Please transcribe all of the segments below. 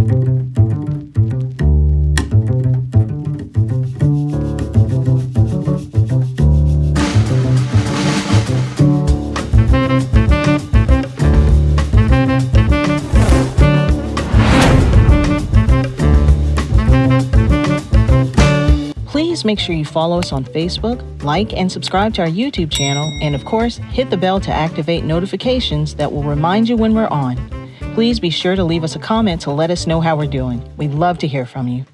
Please make sure you follow us on Facebook, like and subscribe to our YouTube channel, and of course, hit the bell to activate notifications that will remind you when we're on. Please be sure to leave us a comment to let us know how we're doing. We'd love to hear from you.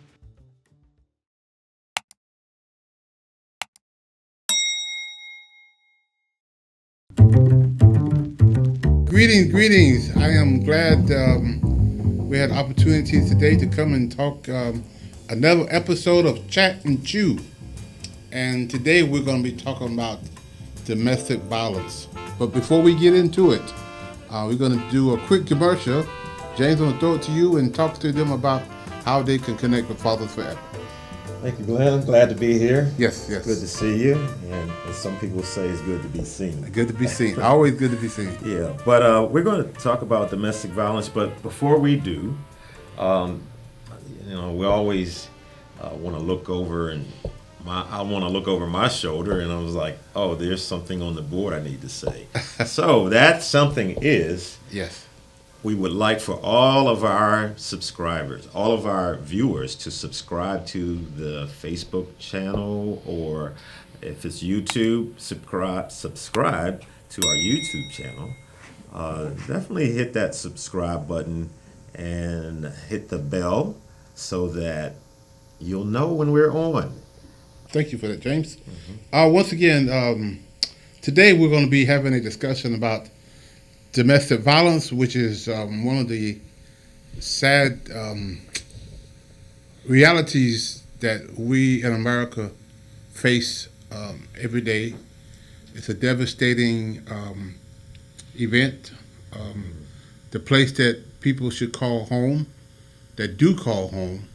Greetings. I am glad we had opportunities today to come and talk another episode of Chat and Chew. And today we're going to be talking about domestic violence. But before we get into it, we're going to do a quick commercial. James, I'm going to throw it to you and talk to them about how they can connect with Fathers Forever. Thank you, Glenn. I'm glad to be here. Yes. Good to see you. And as some people say, it's good to be seen. Good to be seen. Always good to be seen. Yeah, but we're going to talk about domestic violence. But before we do, we always want to look over and I want to look over my shoulder, and I was like, oh, there's something on the board I need to say. So that something is, yes, we would like for all of our subscribers, all of our viewers to subscribe to the Facebook channel, or if it's YouTube, subscribe to our YouTube channel. Definitely hit that subscribe button and hit the bell so that you'll know when we're on. Thank you for that, James. Once again, today we're going to be having a discussion about domestic violence, which is one of the sad realities that we in America face every day. It's a devastating event. The place that people should call home, that do call home,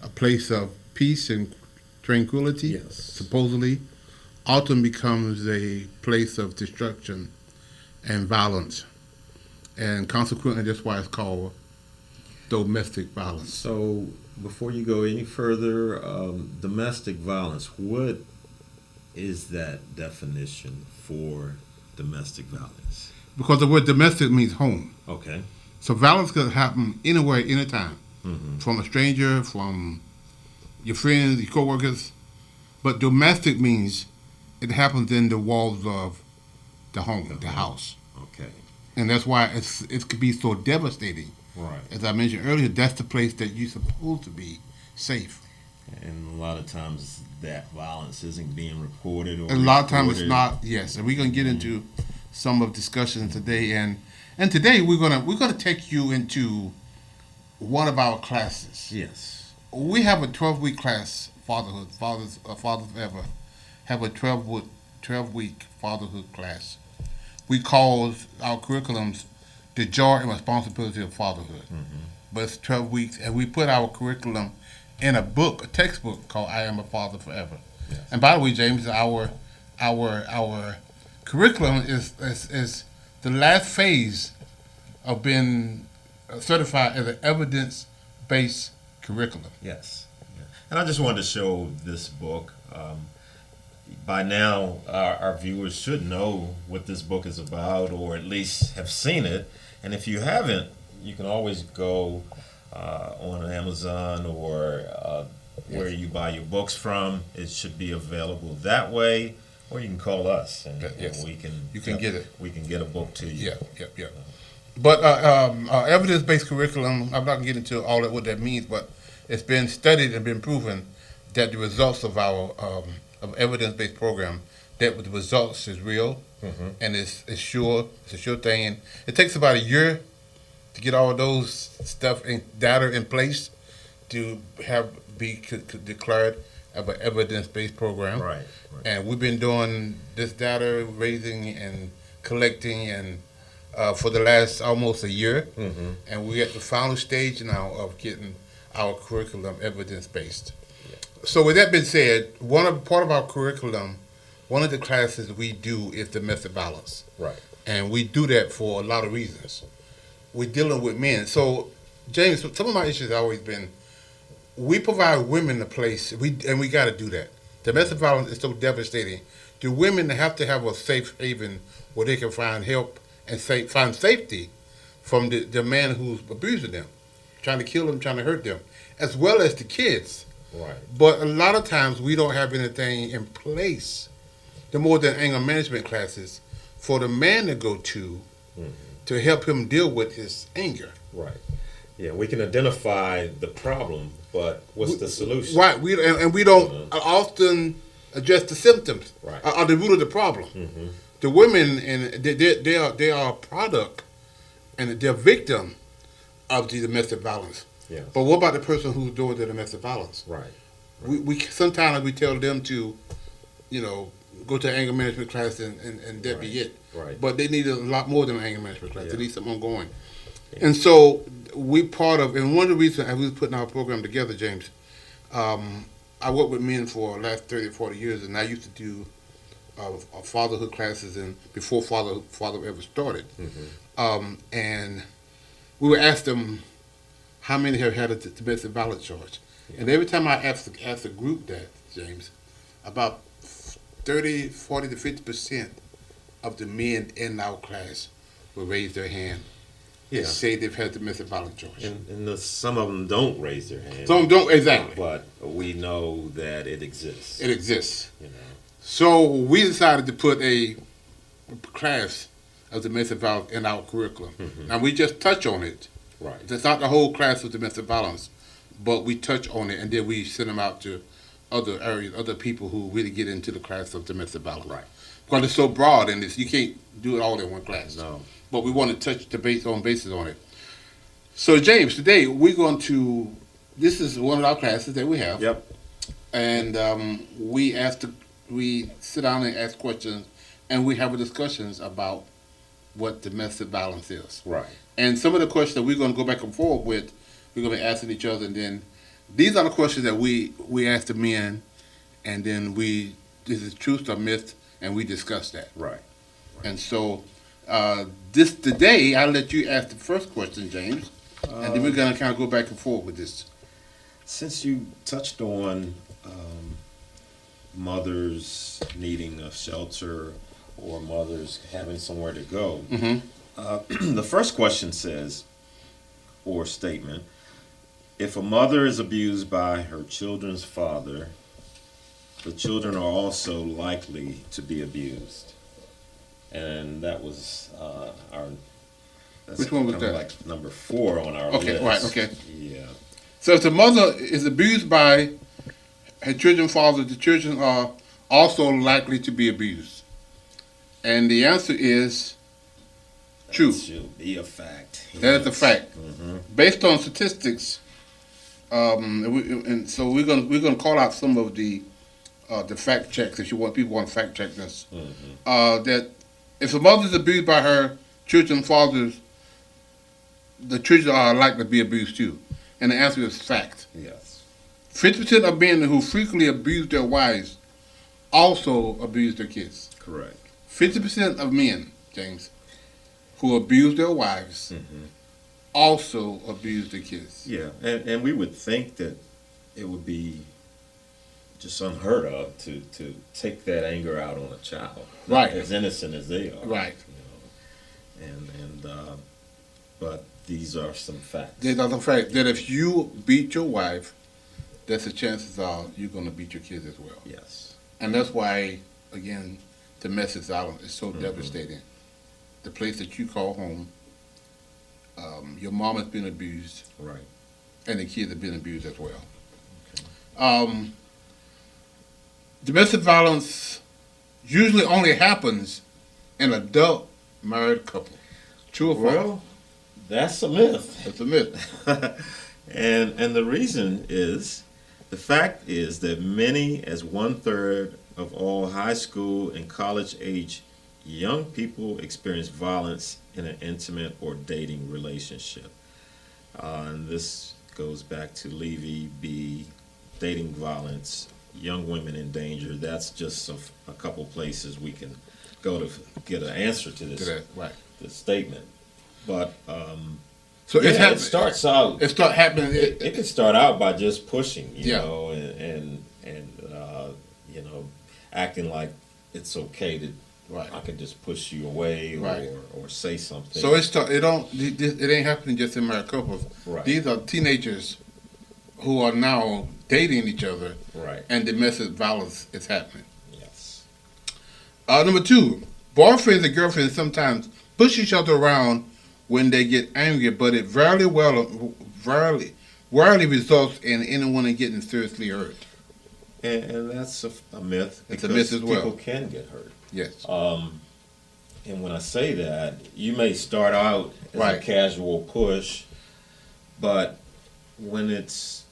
a place of peace and tranquility, yes, supposedly, often becomes a place of destruction and violence. And consequently, that's why it's called domestic violence. So before you go any further, domestic violence, what is that definition for domestic violence? Because the word domestic means home. Okay. So violence could happen anywhere, anytime, Mm-hmm. from a stranger, from your friends, your coworkers. But domestic means it happens in the walls of the home, the house. Okay. And that's why it could be so devastating. Right. As I mentioned earlier, that's the place that you're supposed to be safe. And a lot of times that violence isn't being reported, or A lot of times it's not. Yes, and we're gonna get into some of discussion today, and today we're gonna take you into one of our classes. Yes. We have a 12-week class, Fatherhood. Fathers Forever have a 12-week fatherhood class. We call our curriculums the joy and responsibility of fatherhood. Mm-hmm. But it's 12 weeks, and we put our curriculum in a book, a textbook called I Am a Father Forever. Yes. And by the way, James, our curriculum is the last phase of being certified as an evidence-based curriculum. Yes. Yeah. And I just wanted to show this book. By now, our viewers should know what this book is about, or at least have seen it. And if you haven't, you can always go on Amazon or where you buy your books from. It should be available that way, or you can call us, and Yes. we can get it. We can get a book to you. Yeah. But evidence-based curriculum, I'm not going to get into all that what that means, but it's been studied and been proven that the results of our of evidence-based program, that the results is real, Mm-hmm. and it's sure. It's a sure thing. And it takes about a year to get all those stuff and data in place to be declared of an evidence-based program. Right. And we've been doing this data raising and collecting and for the last almost a year, Mm-hmm. and we're at the final stage now of getting our curriculum evidence-based. Yeah. So with that being said, part of our curriculum, one of the classes we do is domestic violence. Right. And we do that for a lot of reasons. We're dealing with men. So James, some of my issues have always been we provide women a place, we got to do that. Domestic violence is so devastating. The women have to have a safe haven where they can find help and find safety from the man who's abusing them, trying to kill them, trying to hurt them, as well as the kids. Right. But a lot of times we don't have anything in place, the more than anger management classes, for the man to go to help him deal with his anger. Right. Yeah, we can identify the problem, but what's the solution? Right. We don't often address the symptoms, right, or the root of the problem. The women, and they are a product, and they're victim of the domestic violence. Yeah. But what about the person who's doing the domestic violence? Right. We sometimes we tell them to, go to anger management class and that be it. Right. But they need a lot more than an anger management class. Yeah. They need something ongoing. Yeah. And so and one of the reasons as we was putting our program together, James, I worked with men for the last 30 or 40 years, and I used to do fatherhood classes and before father ever started. And we would ask them how many have had a domestic violence charge. Yeah. And every time I ask a group that, James, about 40 to 50% of the men in our class will raise their hand and say they've had domestic violence charge. And some of them don't raise their hand. Some don't, exactly. But we know that it exists. It exists. So we decided to put a class of domestic violence in our curriculum. Now we just touch on it. Right. It's not the whole class of domestic violence, but we touch on it, and then we send them out to other areas, other people who really get into the class of domestic violence. Right. Because it's so broad, and you can't do it all in one class. No. But we want to touch the bases on it. So James, today this is one of our classes that we have. Yep. And we sit down and ask questions, and we have discussions about what domestic violence is. Right. And some of the questions that we're going to go back and forth with, we're going to be asking each other, and then these are the questions that we ask the men, and then this is truth or myth, and we discuss that. Right. And so today, I'll let you ask the first question, James, and then we're going to kind of go back and forth with this. Since you touched on mothers needing a shelter or mothers having somewhere to go, the first question says, or statement, if a mother is abused by her children's father, the children are also likely to be abused. And that was Which one was that? Like number 4 on our list. Okay, right, okay. Yeah. So if the mother is abused by her children's father, the children are also likely to be abused. And the answer is true. That should be a fact. That is a fact. Based on statistics, and so we're gonna call out some of the fact checks if people want to fact check this. That if a mother is abused by her children's fathers, the children are likely to be abused too. And the answer is fact. Yes. 50% of men who frequently abuse their wives also abuse their kids. Correct. 50% of men, James, who abuse their wives also abuse their kids. Yeah, and we would think that it would be just unheard of to take that anger out on a child, right? As innocent as they are, right? But these are some facts. These are some facts that if you beat your wife, that's the chances are you're going to beat your kids as well. Yes, and that's why again domestic violence is so devastating. The place that you call home, your mom has been abused, right, and the kids have been abused as well. Okay. Domestic violence usually only happens in adult married couple. True or false? Well, that's a myth. That's a myth. and the reason is, the fact is that many, as 1/3 of all high school and college age young people experience violence in an intimate or dating relationship. And this goes back to Levy B, dating violence, young women in danger. That's just a couple places we can go to get an answer to this, right. this statement. But So Yeah, it's it starts out. It start happening. It can start out by just pushing, you Yeah. know, and you know, acting like it's okay to. Right. I can just push you away Right. or say something. So it ain't happening just in married couples. Right. These are teenagers who are now dating each other, Right. and domestic violence is happening. Yes. Number 2, boyfriends and girlfriends sometimes push each other around when they get angry, but it rarely results in anyone getting seriously hurt. And that's a myth. It's a myth as well. People can get hurt. Yes. And when I say that, you may start out as Right. a casual push, but when it's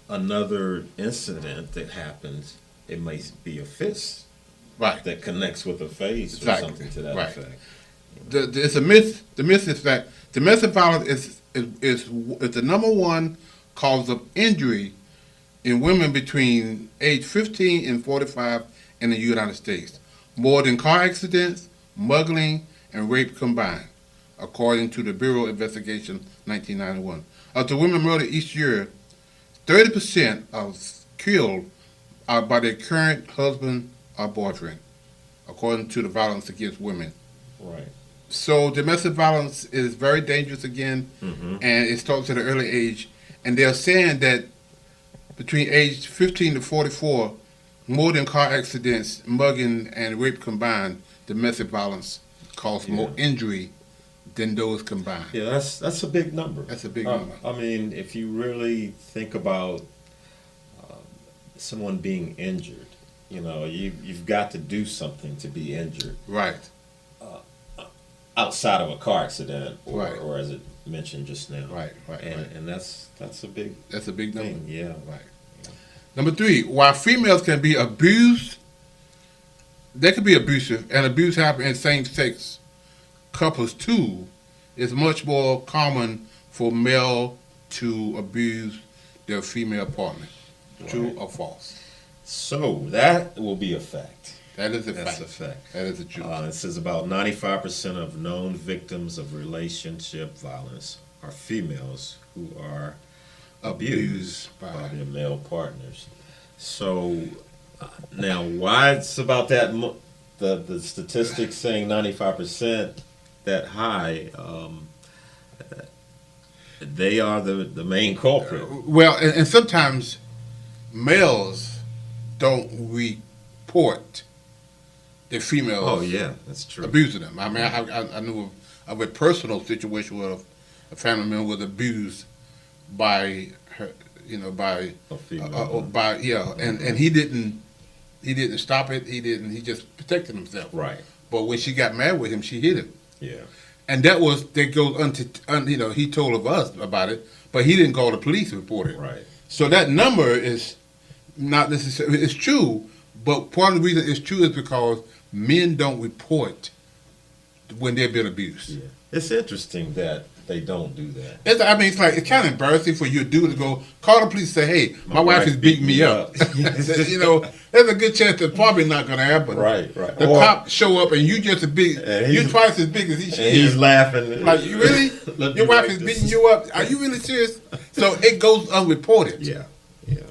another incident that happens, it may be a fist Right. that connects with a face Exactly. or something to that Right. effect. It's a myth. The myth is that domestic violence is the number one cause of injury in women between age 15 and 45 in the United States, more than car accidents, muggling, and rape combined, according to the Bureau Investigation 1991. Of the women murdered each year, 30% are killed by their current husband or boyfriend, according to the Violence Against Women. Right. So domestic violence is very dangerous again, and it starts at an early age. And they're saying that between age 15 to 44, more than car accidents, mugging, and rape combined, domestic violence causes more injury than those combined. Yeah, that's a big number. That's a big number. I mean, if you really think about someone being injured, you know, you've got to do something to be injured. Right. Outside of a car accident, Right. or as it mentioned just now. Right. And that's a big That's a big number. thing. Yeah. Right. Number 3, while females can be abused, they can be abusive, and abuse happens in same-sex couples too. It's much more common for male to abuse their female partner. True or false? So that will be a fact. That is a That's fact. a fact. That is the truth. It says about 95% of known victims of relationship violence are females who are abused by their male partners. So now, why it's about that? The statistics saying 95% that high. They are the main culprit. Well, and sometimes males don't report the females. Oh yeah, that's true. Abusing them. I mean, I knew of a personal situation where a family member was abused by her, by A female. and he didn't stop it. He just protected himself. Right. But when she got mad with him, she hit him. Yeah. And that goes he told of us about it, but he didn't call the police to report it. Right. So that number is not necessarily, it's true, but part of the reason it's true is because men don't report when they've been abused. Yeah. It's interesting that they don't do that. It's kind of embarrassing for you to do to go call the police and say, hey, my wife is beating me up. There's a good chance that's probably not going to happen. Right. The cop show up and you just you're twice as big as he And he's laughing. Like, you really? Your wife is beating you up? Are you really serious? So it goes unreported. Yeah.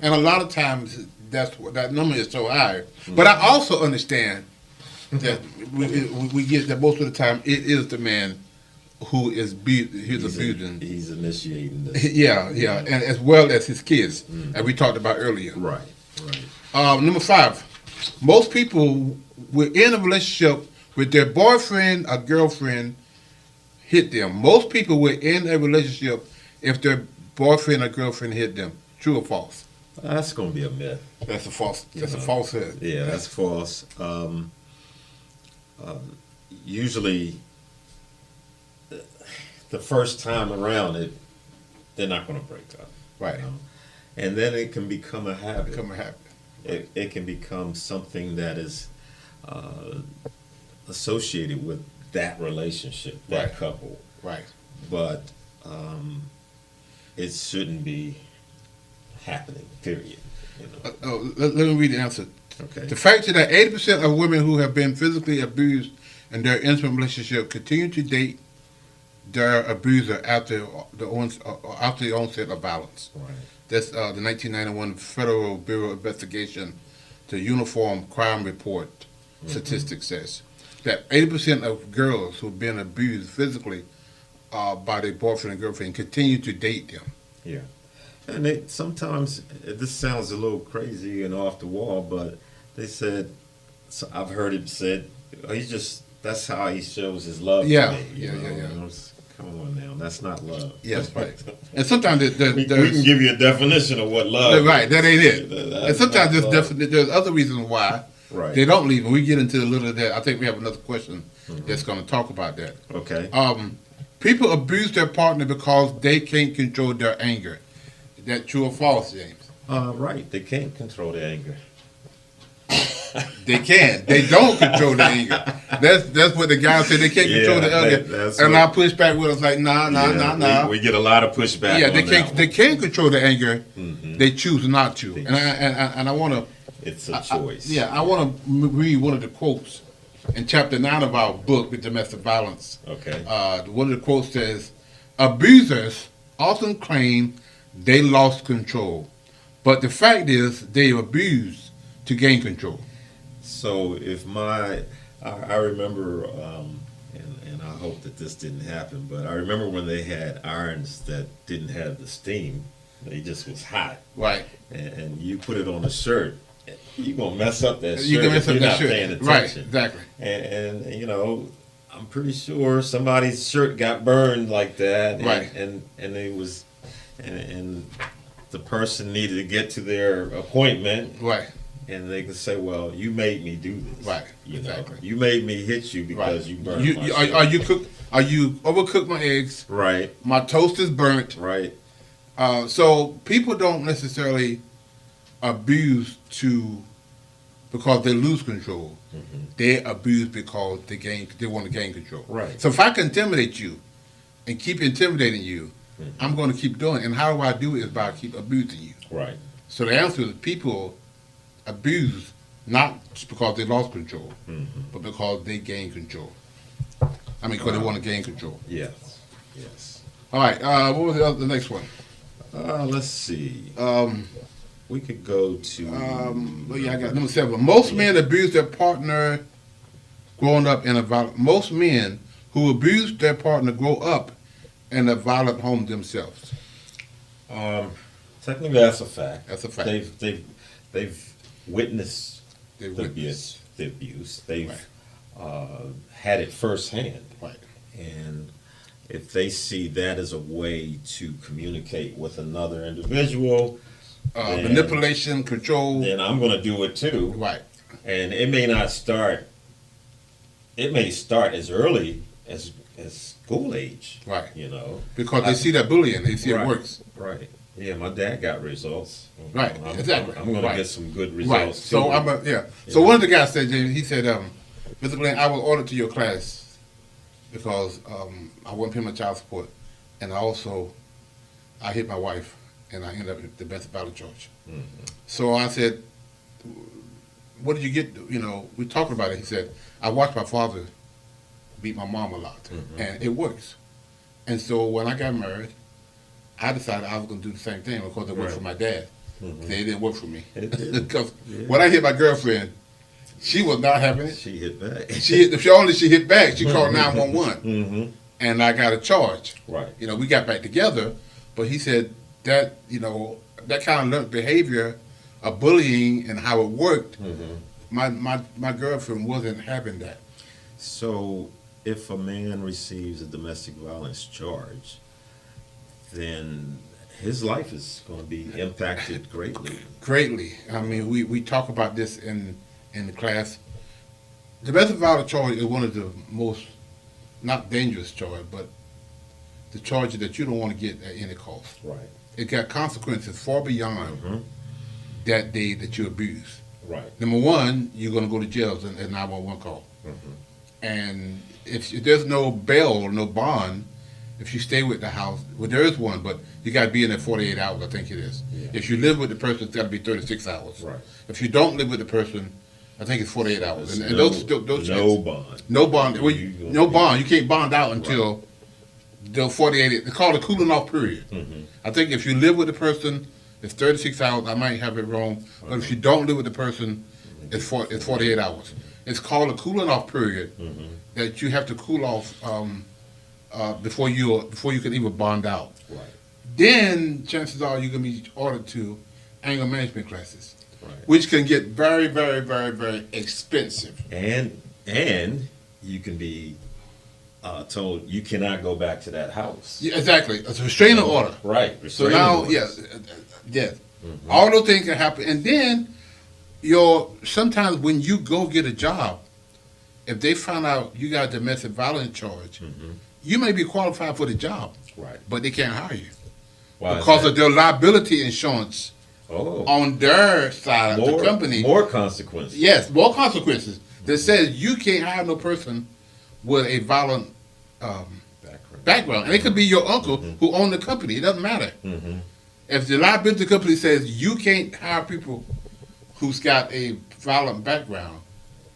And a lot of times that number is so high. But I also understand that we get that most of the time it is the man who is abusing. He's initiating this. Yeah, and as well as his kids, as we talked about earlier. Right. Number 5, most people were in a relationship with their boyfriend or girlfriend hit them. Most people were in a relationship if their boyfriend or girlfriend hit them. True or false? That's going to be a myth. That's a false. That's a falsehood. Yeah, that's false. Usually, the first time around, they're not going to break up. Right. And then it can become a habit. It can become something that is associated with that relationship, that couple. Right. But it shouldn't be happening, period. Let me read the answer. Okay. The fact that 80% of women who have been physically abused in their intimate relationship continue to date their abuser after after the onset of violence. Right. That's the 1991 Federal Bureau of Investigation, the Uniform Crime Report statistic says that 80% of girls who've been abused physically by their boyfriend and girlfriend continue to date them. Yeah. And sometimes this sounds a little crazy and off the wall, but they said, so I've heard it said, oh, that's how he shows his love Yeah, to me. yeah. You know, come on now, that's not love. Yes, right. And sometimes we can give you a definition of what love is. Right, that ain't it. And sometimes there's other reasons why they don't leave. And we get into a little of that. I think we have another question that's going to talk about that. Okay. People abuse their partner because they can't control their anger. Is that true or false, James? Right. They can't control their anger. They can. They don't control the anger. That's what the guy said. They can't control the anger. And I push back with us like, nah. We get a lot of pushback. Yeah, on they that can't. one. They can control the anger. They choose not to. And I want to. It's a choice. I want to read one of the quotes in chapter 9 of our book with domestic violence. Okay. One of the quotes says, "Abusers often claim they lost control, but the fact is they abused to gain control." So if I remember, and I hope that this didn't happen, but I remember when they had irons that didn't have the steam, they just was hot. Right. And you put it on a shirt, you're going to mess up that shirt You can mess if up you're that not shirt. paying attention. Right, exactly. And you know, I'm pretty sure somebody's shirt got burned like that. Right. And it was, and the person needed to get to their appointment. Right. And they can say, "Well, you made me do this. Right. You Exactly. know, you made me hit you because you burned my shirt." Are you overcooked my eggs? Right. My toast is burnt. Right. So people don't necessarily abuse because they lose control. They abuse because they want to gain control. Right. So if I can intimidate you and keep intimidating you, I'm going to keep doing it. And how do I do it? Is by keep abusing you. Right. So the answer is people abuse not just because they lost control, but because they gain control. I mean, because they want to gain control. Yes. Yes. All right. What was the next one? Let's see. We could go to. I got number 7. Most men abuse their partner growing up in a violent. Most men who abuse their partner grow up in a violent home themselves. Technically, that's a fact. That's a fact. They've witnessed the abuse. They've had it firsthand. Right. And if they see that as a way to communicate with another individual, Manipulation, control. then I'm going to do it too. Right. And it may not start. It may start as early as school age. Right. You know, Because they see that bullying. They see Right. it works. Right. Yeah, my dad got results. Right, exactly. I'm going to Right. get some good Right. results. So too. So one of the guys said, James, he said, Mr. Glenn, I was ordered to your class because I wasn't paying my child support, and I hit my wife, and I ended up with the domestic violence charge. So I said, what did you get? You know, we talked about it. He said, I watched my father beat my mom a lot, and it works. And so when I got married, I decided I was going to do the same thing because it worked for my dad. It didn't work for me. Because when I hit my girlfriend, she was not having it. She hit back. She hit back. She called 911, and I got a charge. Right. You know, we got back together, but he said that that kind of learned behavior of bullying and how it worked. My girlfriend wasn't having that. So, if a man receives a domestic violence charge, then his life is going to be impacted greatly. Greatly. I mean, we talk about this in the class. Domestic violence charge is one of the most, not dangerous charge, but the charge that you don't want to get at any cost. Right. It got consequences far beyond that day that you abuse. Right. Number one, you're going to go to jail and 911 call. And if there's no bail, no bond, if you stay with the house, well, there is one, but you got to be in there 48 hours, I think it is. Yeah. If you live with the person, it's got to be 36 hours. Right. If you don't live with the person, I think it's 48 hours. And no, those no bond. No bond. Well, no bond. You can't bond out until the 48, they call it a cooling off period. I think if you live with the person, it's 36 hours. I might have it wrong. But if you don't live with the person, it's 48 hours. It's called a cooling off period that you have to cool off before you can even bond out. Right. Then chances are you're going to be ordered to anger management classes, Right. which can get very, very, very, very expensive. And you can be told you cannot go back to that house. Yeah, exactly. It's a restraining order. Right. So Restraining now, orders. yes. All those things can happen. And then sometimes when you go get a job, if they find out you got a domestic violence charge, you may be qualified for the job, Right. but they can't hire you Why is because that? of their liability insurance Oh, on their side of the company. more consequences. Yes, more consequences that says you can't hire no person with a violent background. And it could be your uncle who owned the company. It doesn't matter. If the liability company says you can't hire people who's got a violent background,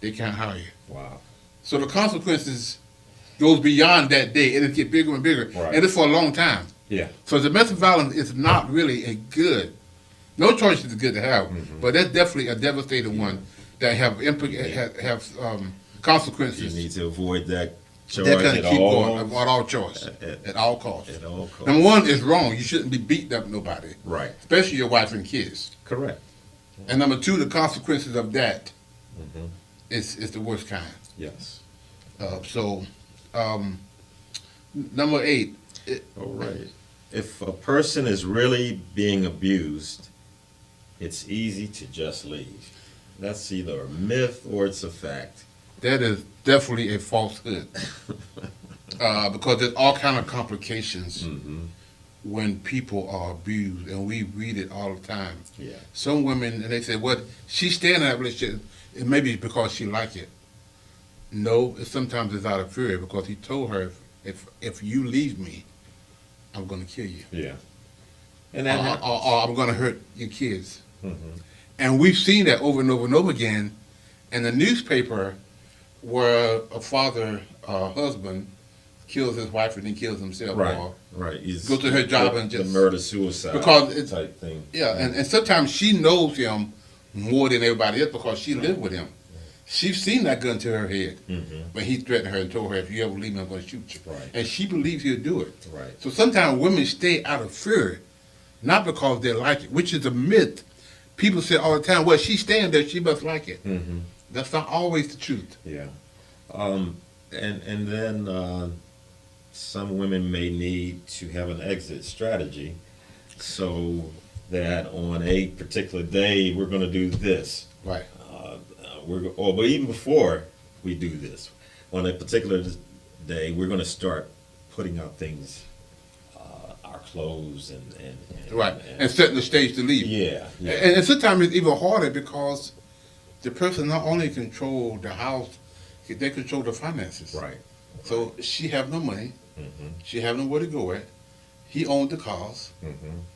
they can't hire you. Wow. So the consequences goes beyond that day, and it gets bigger and bigger, Right. and it's for a long time. Yeah. So domestic violence is not really a good. No choice is good to have, but that's definitely a devastating one that have You consequences. need to avoid that charge They're going at to keep all. going at all choice, at all costs. At all costs. Number one is wrong. You shouldn't be beating up nobody, Right. especially your wife and kids. Correct. And number two, the consequences of that is the worst kind. Yes. Number 8. All right. If a person is really being abused, it's easy to just leave. That's either a myth or it's a fact. That is definitely a falsehood. Because there's all kind of complications when people are abused, and we read it all the time. Yeah. Some women, and they say, "Well, she's staying in that relationship. It may be because she like it." No, sometimes it's out of fear because he told her, "If you leave me, I'm going to kill you, Yeah. And that happens. or I'm going to hurt your kids." And we've seen that over and over and over again in the newspaper, where a father, husband, kills his wife and then kills himself. Right. Or, Right. He's Go to her job the, and just- the murder suicide Because it's- type thing. yeah, and sometimes she knows him more than everybody else because she lived with him. She's seen that gun to her head, but he threatened her and told her, "If you ever leave me, I'm going to shoot you." Right. And she believes he'll do it. Right. So sometimes women stay out of fear, not because they like it, which is a myth. People say all the time, "Well, she's staying there, she must like it." That's not always the truth. Yeah. And then some women may need to have an exit strategy so that on a particular day we're going to do this. Right. But even before we do this, on a particular day, we're going to start putting out things, our clothes and Right. And setting the stage to leave. yeah, yeah. And sometimes it's even harder because the person not only control the house, they control the finances. Right. So she have no money. She have nowhere to go at. He owned the cars.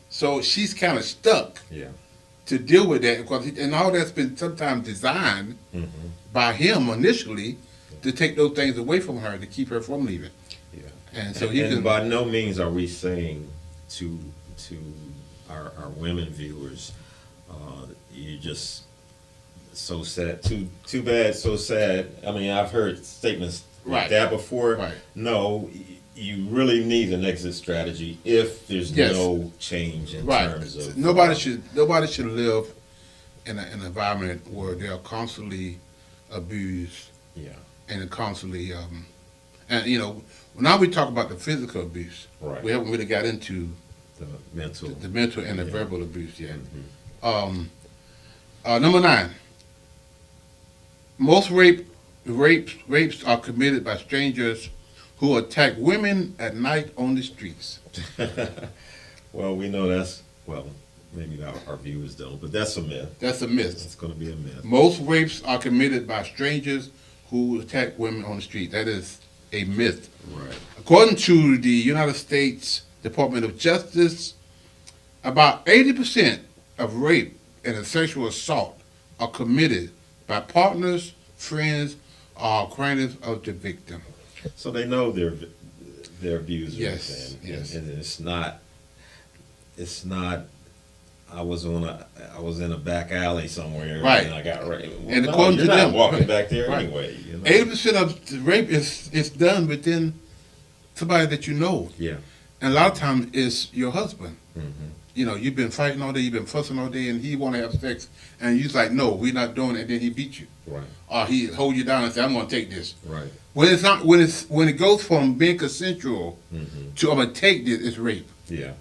So she's kind of stuck Yeah. to deal with that because and all that's been sometimes designed by him initially to take those things away from her to keep her from leaving. Yeah. And so and, he and can. by no means are we saying to our women viewers, you just so sad, too bad, so sad. I mean, I've heard statements like Right. that before. Right. No, you really need an exit strategy if there's Yes. no change in Right. terms of Nobody should live in an environment where they are constantly abused Yeah. and constantly and now we talk about the physical abuse. Right. We haven't really got into the mental. the mental and the verbal abuse yet. Number 9. Most rapes are committed by strangers who attack women at night on the streets. Well, we know maybe our viewers don't, but that's a myth. That's a myth. It's going to be a myth. Most rapes are committed by strangers who attack women on the street. That is a myth. Right. According to the United States Department of Justice, about 80% of rape and sexual assault are committed by partners, friends, or acquaintances of the victim. So they know their their abusers. Yes, And, yes. and it's not. I was in a back alley somewhere, Right. And I got raped. Well, And no, according you're to not them, walking right, back there right. anyway. 80% of the rape is done within somebody that you know. Yeah. And a lot of times it's your husband. Mm-hmm. You know, you've been fighting all day, you've been fussing all day, and he want to have sex, and you're like, no, we're not doing it, and then he beat you. Right. Or he hold you down and say, I'm going to take this. Right. When it's not, when it goes from being consensual Mm-hmm. to I'm going to take this, it's rape. Yeah.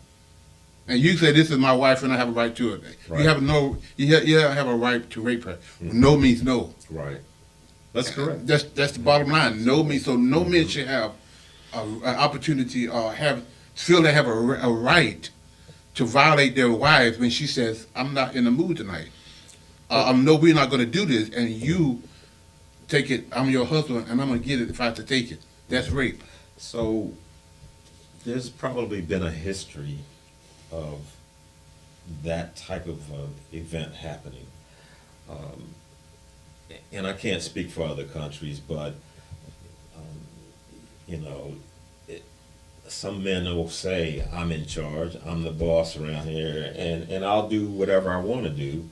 And you say, this is my wife, and I have a right to it. Right. You have no, you have a right to rape her. Mm-hmm. No means no. Right. That's correct. That's the bottom line. No means, so no men should have an opportunity or feel they have a right to violate their wives when she says, I'm not in the mood tonight. No, we're not going to do this, and you take it, I'm your husband, and I'm going to get it if I have to take it. That's rape. So there's probably been a history of that type of event happening. And I can't speak for other countries, but, you know, some men will say, I'm in charge, I'm the boss around here, and I'll do whatever I want to do,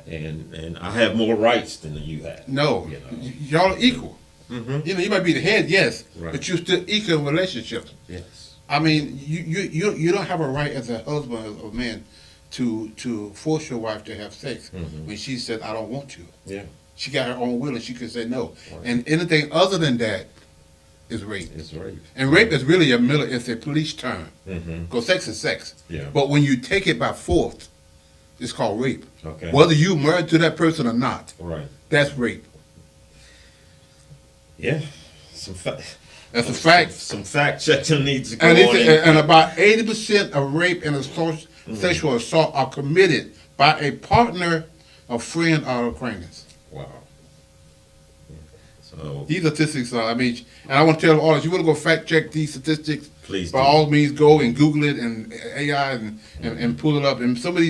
and I have more rights than you have. No, You know? y'all are equal. Mm-hmm. You know, you might be the head, yes, Right. but you're still equal in relationships. Yes. I mean, you don't have a right as a husband or man to force your wife to have sex Mhm. when she said, I don't want to. Yeah. She got her own will and she can say no. Right. And anything other than that is rape. It's rape. And rape is really it's a police term. Mm-hmm. Because sex is sex. Yeah. But when you take it by force, it's called rape. Okay. Whether you married to that person or not, Right. that's rape. Yeah. That's a fact. Some fact checking needs to go And, on. and about 80% of rape and sexual assault are committed by a partner, a friend, or acquaintance. Wow. So These statistics are, and I want to tell all of you, want to go fact check these statistics, please by do. all means go and Google it and AI and pull it up. And some of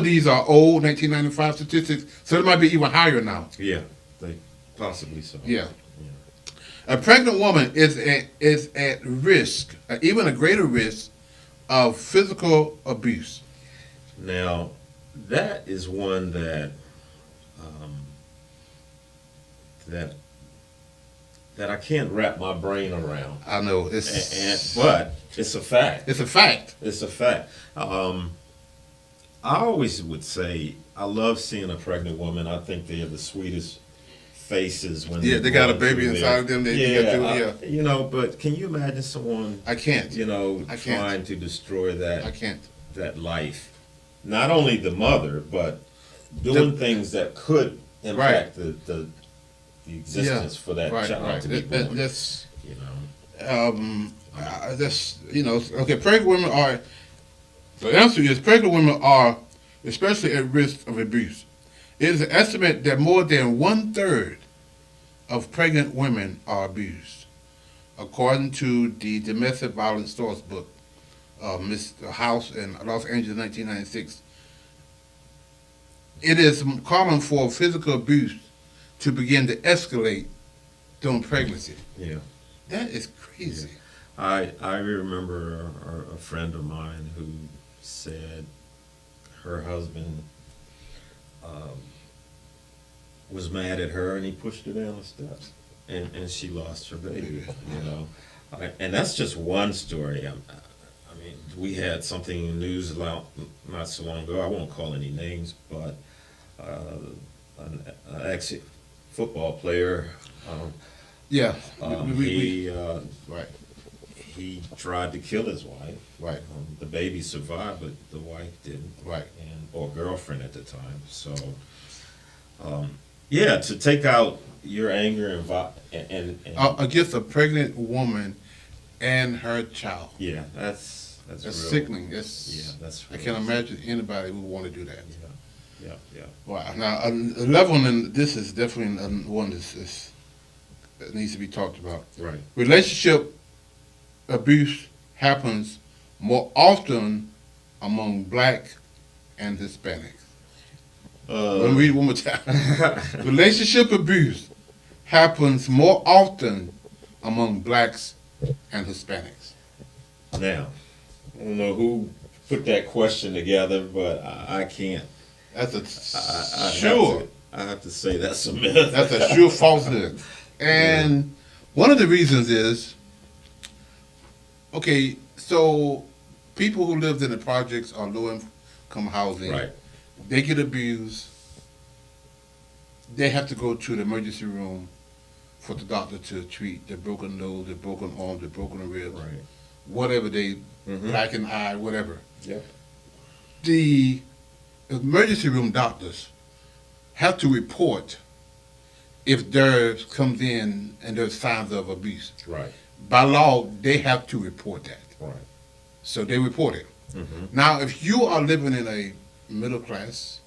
these are old 1995 statistics, so it might be even higher now. Yeah, they possibly so. Yeah. A pregnant woman is at risk, even a greater risk, of physical abuse. Now, that is one that that I can't wrap my brain around. I know But it's a fact. it's a fact. It's a fact. I always would say I love seeing a pregnant woman. I think they are the sweetest faces when Yeah, they got a baby inside of them. You know, but can you imagine someone I can't. I can't. trying to destroy I can't. that life? Not only the mother, but doing things that could impact the existence for that child to be born. That's You know. Okay. Pregnant women are. The answer is pregnant women are especially at risk of abuse. It is an estimate that more than 1/3 of pregnant women are abused, according to the Domestic Violence Source Book, Miss House in Los Angeles, 1996. It is common for physical abuse to begin to escalate during pregnancy. Yeah. That is crazy. I remember a friend of mine who said her husband was mad at her and he pushed her down the steps and she lost her baby. You know, and that's just one story. I mean, we had something in the news not so long ago. I won't call any names, but an ex-football player. Yeah. Right. He tried to kill his wife. Right. The baby survived, but the wife didn't. Right. Or girlfriend at the time. So, yeah, to take out your anger and Against a pregnant woman and her child. yeah, that's real, sickening. that's I real. can't imagine anybody would want to do that. Yeah. Wow. Now, another one, and this is definitely one that needs to be talked about. Right. Relationship abuse happens more often among Black and Hispanics. Let me read it one more time. Relationship abuse happens more often among Blacks and Hispanics? Now, I don't know who put that question together, but I can't. That's a I sure. I have to say that's a myth. That's a sure falsehood. And one of the reasons is, okay, so people who lived in the projects or low income housing, Right. they get abused. They have to go to the emergency room for the doctor to treat their broken nose, their broken arm, their broken rib, Right. whatever they, Mhm. blackened eye, whatever. Yep. The emergency room doctors have to report if there comes in and there's signs of abuse. Right. By law, they have to report that. Right. So they report it. Mhm. Now, if you are living in a middle class,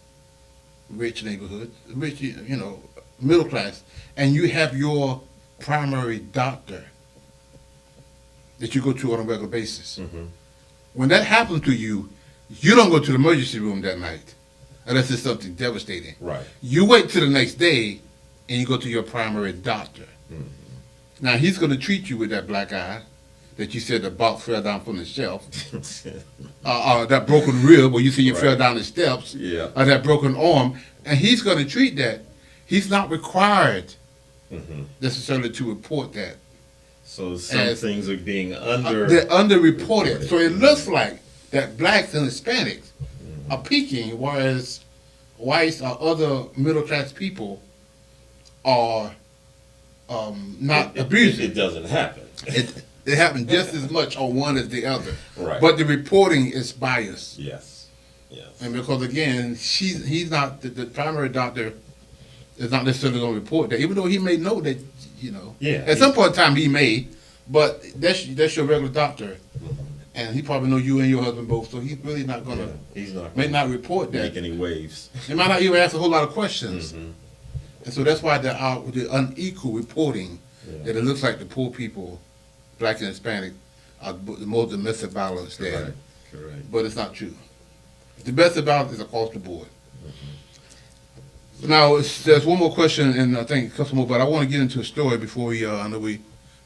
rich neighborhood, rich, middle class, and you have your primary doctor that you go to on a regular basis, Mhm. when that happens to you, you don't go to the emergency room that night unless it's something devastating. Right. You wait till the next day and you go to your primary doctor. Mhm. Now, he's going to treat you with that black eye that you said the box fell down from the shelf, that broken rib where you see you fell Right. down the steps, Yeah. or that broken arm, and he's going to treat that. He's not required Mhm. necessarily to report that. So some As- things are being They're underreported. So it looks like that blacks and Hispanics are peaking, whereas whites or other middle class people are not abusing. It doesn't happen. It happens just as much on one as the other. Right. But the reporting is biased. Yes. Yes. And because again, he's not the primary doctor is not necessarily going to report that, even though he may know that, Yeah, at some point in time he may, but that's your regular doctor, and he probably know you and your husband both, so he's really not going to, He's not may gonna not report that. make any waves. He might not even ask a whole lot of questions. Mhm. And so that's why the unequal reporting, Yeah. that it looks like the poor people, black and Hispanic, are the more domestic violence there. Correct. Correct. But it's not true. Domestic violence is across the board. Now, there's one more question, and I think a couple more, but I want to get into a story before I know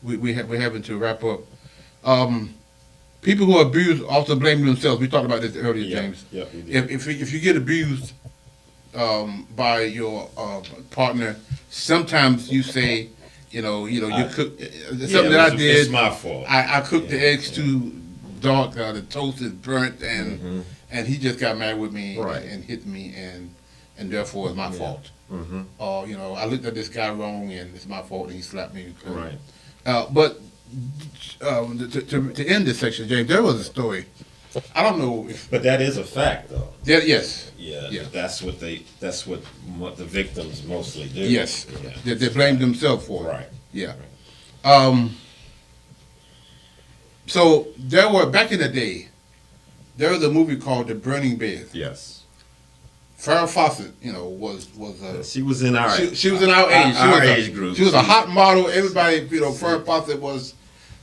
we're having to wrap up. People who are abused also blame themselves. We talked about this earlier, Yeah. James. Yeah. We did. If you get abused by your partner, sometimes you say, you cook something that I did. It's my fault. I cooked the Yeah, eggs too dark, the toast is burnt, and he just got mad with me Right. and hit me, and therefore it's my fault. Mm-hmm. Or I looked at this guy wrong, and it's my fault, and he slapped me. Right. But to end this section, James, there was a story. I don't know if But that is a fact, though. yes. Yeah. Yeah. That's what the victims mostly do. Yes, Yeah. they blame themselves for it. Right. Yeah. So there were back in the day. There was a movie called The Burning Bed. Yes. Farrah Fawcett, was She was in our she was in our age. Our age group. She was a hot model. Everybody, Farrah Fawcett was,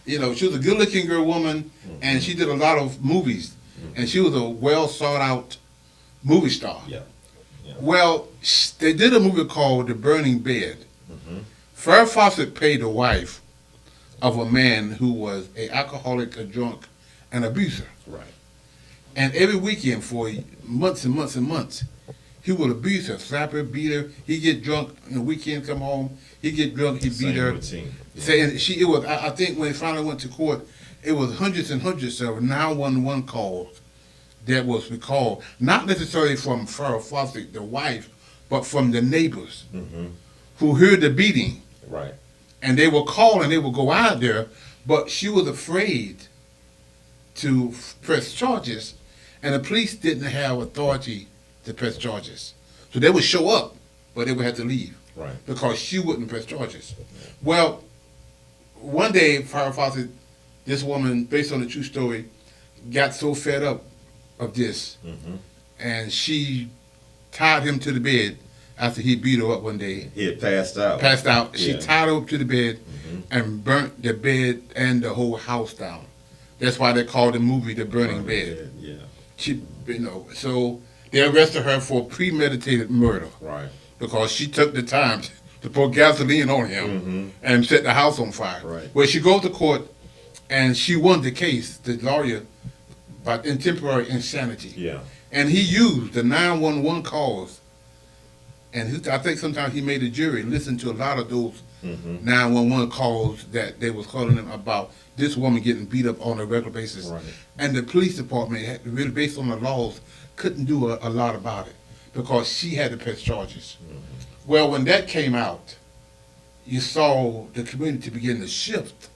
she was a good-looking girl woman, and she did a lot of movies, and she was a well sought out movie star. Yeah. Well, they did a movie called The Burning Bed. Farrah Fawcett played the wife of a man who was an alcoholic, a drunk, an abuser. Right. And every weekend for months and months and months, he would abuse her, slap her, beat her. He'd get drunk on the weekend, come home. He'd get drunk, he'd beat Same her. routine. Yeah. Saying it was. I think when it finally went to court, it was hundreds and hundreds of 911 calls that was recalled, not necessarily from Farrah Fawcett, the wife, but from the neighbors who heard the beating, Right. and they would call and they would go out there, but she was afraid to press charges, and the police didn't have authority to press charges. So they would show up, but they would have to leave Right. because she wouldn't press charges. Well, one day, Farrah Fawcett, this woman, based on a true story, got so fed up of this, and she tied him to the bed after he beat her up one day. He had passed out. Passed out. She Yeah. tied her up to the bed and burnt the bed and the whole house down. That's why they called the movie The Burning Bed. Yeah. She, so they arrested her for premeditated murder Right. because she took the time to pour gasoline on him and set the house on fire. Right. Well, she goes to court and she won the case, the lawyer, by temporary insanity. Yeah. And he used the 911 calls, and I think sometimes he made the jury listen to a lot of those 911 calls that they was calling them about this woman getting beat up on a regular basis. Right. And the police department, had, really based on the laws, couldn't do a lot about it because she had to press charges. Well, when that came out, you saw the community begin to shift,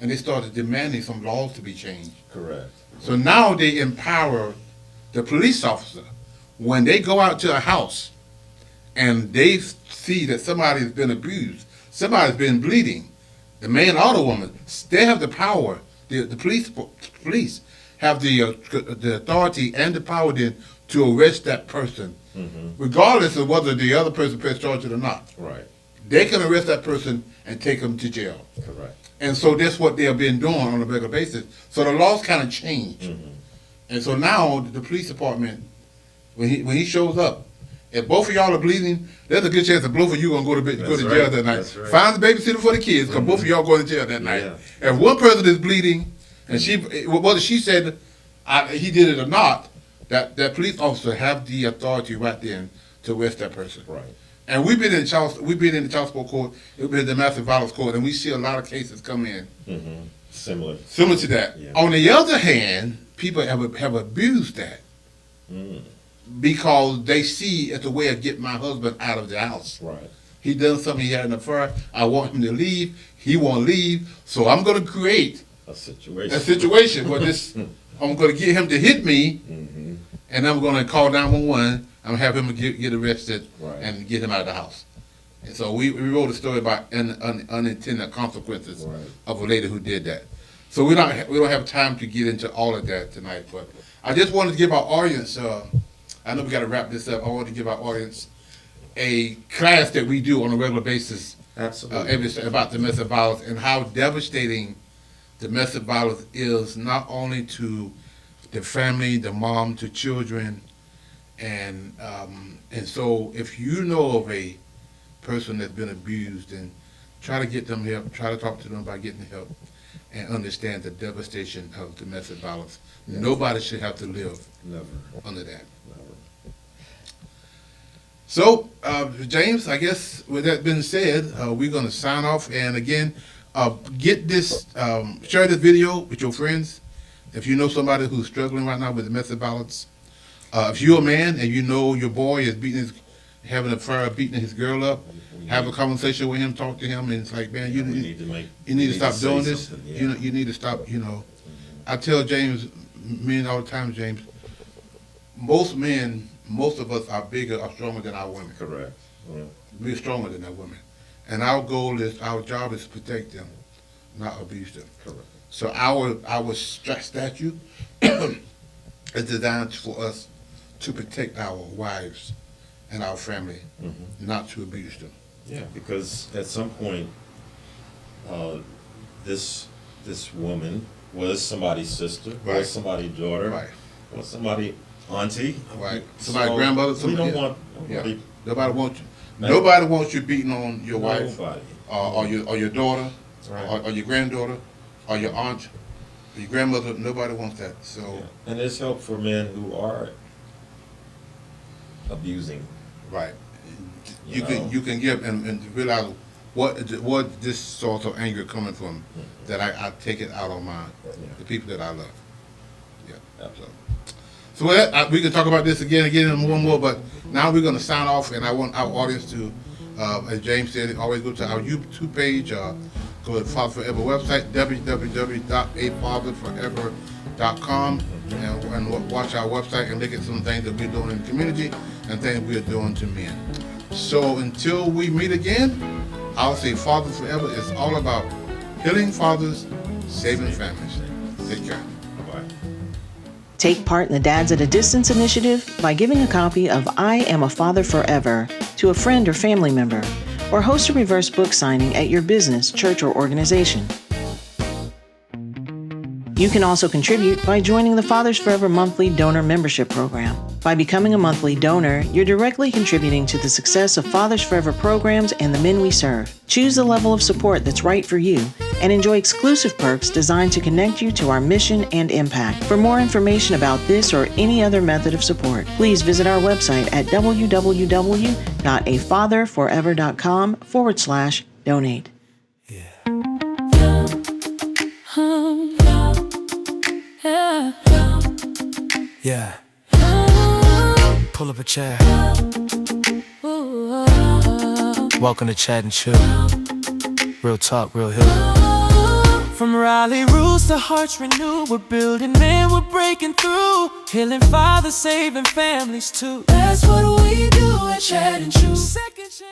and they started demanding some laws to be changed. Correct. So now they empower the police officer when they go out to a house and they see that somebody has been abused, somebody's been bleeding, the man or the woman, they have the power. The police have the authority and the power then to arrest that person, regardless of whether the other person pressed charges or not. Right. They can arrest that person and take them to jail. Correct. And so that's what they have been doing on a regular basis. So the laws kind of change. And so now the police department, when he shows up, if both of y'all are bleeding, there's a good chance that both of you are going to go to jail that night. That's right. Find the babysitter for the kids, because both of y'all going to jail that night. If one person is bleeding, and whether she said he did it or not, that police officer have the authority right then to arrest that person. Right. And we've been in the child support court, we've been in the domestic violence court, and we see a lot of cases come in Similar. similar to that. Yeah. On the other hand, people have abused that because they see it as a way of getting my husband out of the house. Right. He done something, he had an affair, I want him to leave, he won't leave, so I'm going to create A situation. a situation where I'm going to get him to hit me, and I'm going to call 911. I'm going to have him get arrested and get him out of the house. And so we wrote a story about unintended consequences of a lady who did that. So we don't have time to get into all of that tonight, but I just wanted to give our audience, I know we got to wrap this up, I wanted to give our audience a class that we do on a regular basis. Absolutely. About domestic violence and how devastating domestic violence is, not only to the family, the mom, to children, and so if you know of a person that's been abused, and try to get them help, try to talk to them about getting help, and understand the devastation of domestic violence. Nobody should have to live under that. So, James, I guess with that being said, we're going to sign off. And again, get this, share this video with your friends. If you know somebody who's struggling right now with domestic violence, if you're a man and you know your boy is having an affair, beating his girl up, have a conversation with him, talk to him, and it's like, man, you need to stop doing this. Yeah. You need to stop. I tell James, men all the time, James, most of us are bigger or stronger than our women. Correct. Yeah. We're stronger than our women. And our job is to protect them, not abuse them. Correct. So our statute is designed for us to protect our wives and our family, not to abuse them. Yeah, because at some point, this woman was somebody's sister, was somebody's daughter, was somebody's auntie, somebody's grandmother. We don't want nobody. Nobody wants you. Nobody wants you beating on your wife, Nobody. or your daughter, or your granddaughter, or your aunt, or your grandmother. Nobody wants that. So, and there's help for men who are abusing. Right. You can give and realize what this source of anger coming from, that I take it out on the people that I love. Yeah. So with that, we can talk about this again and more, but now we're going to sign off, and I want our audience to, as James said, always go to our YouTube page, go to the Father Forever website, www.afatherforever.com, and watch our website and look at some things that we're doing in the community and things we're doing to men. So until we meet again, I'll say Father Forever is all about healing fathers, saving families. Take care. Bye-bye. Take part in the Dads at a Distance initiative by giving a copy of I Am a Father Forever to a friend or family member, or host a reverse book signing at your business, church, or organization. You can also contribute by joining the Fathers Forever monthly donor membership program. By becoming a monthly donor, you're directly contributing to the success of Fathers Forever programs and the men we serve. Choose the level of support that's right for you and enjoy exclusive perks designed to connect you to our mission and impact. For more information about this or any other method of support, please visit our website at www.afatherforever.com/donate. Yeah. Pull up a chair. Welcome to Chat and Chew. Real talk, real hill. From Raleigh roots to hearts renewed, we're building and we're breaking through, healing fathers, saving families too. That's what we do at Chat and Chew. Second chance.